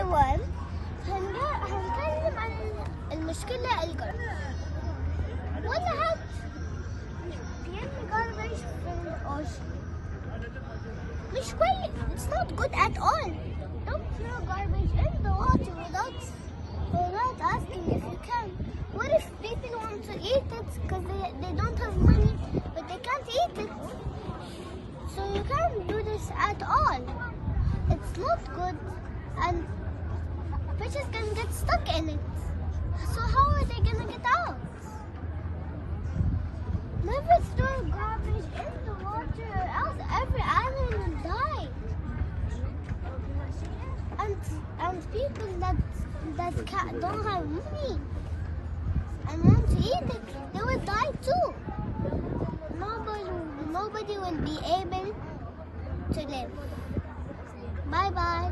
1 هنتكلم عن المشكلة الجرة. ولا حد بيرمي garbage في الأوشن مش كويس. It's not good at all. Don't throw garbage in the water without asking if you can. What if people want to eat it because they don't have money but they can't eat it? So you can't do this at all. It's not good and fishes can get stuck in it. So how are they gonna get out? Never throw garbage in the water or else every animal will die. And people that don't have money and want to eat it, they will die too. Nobody will be able to live. Bye bye.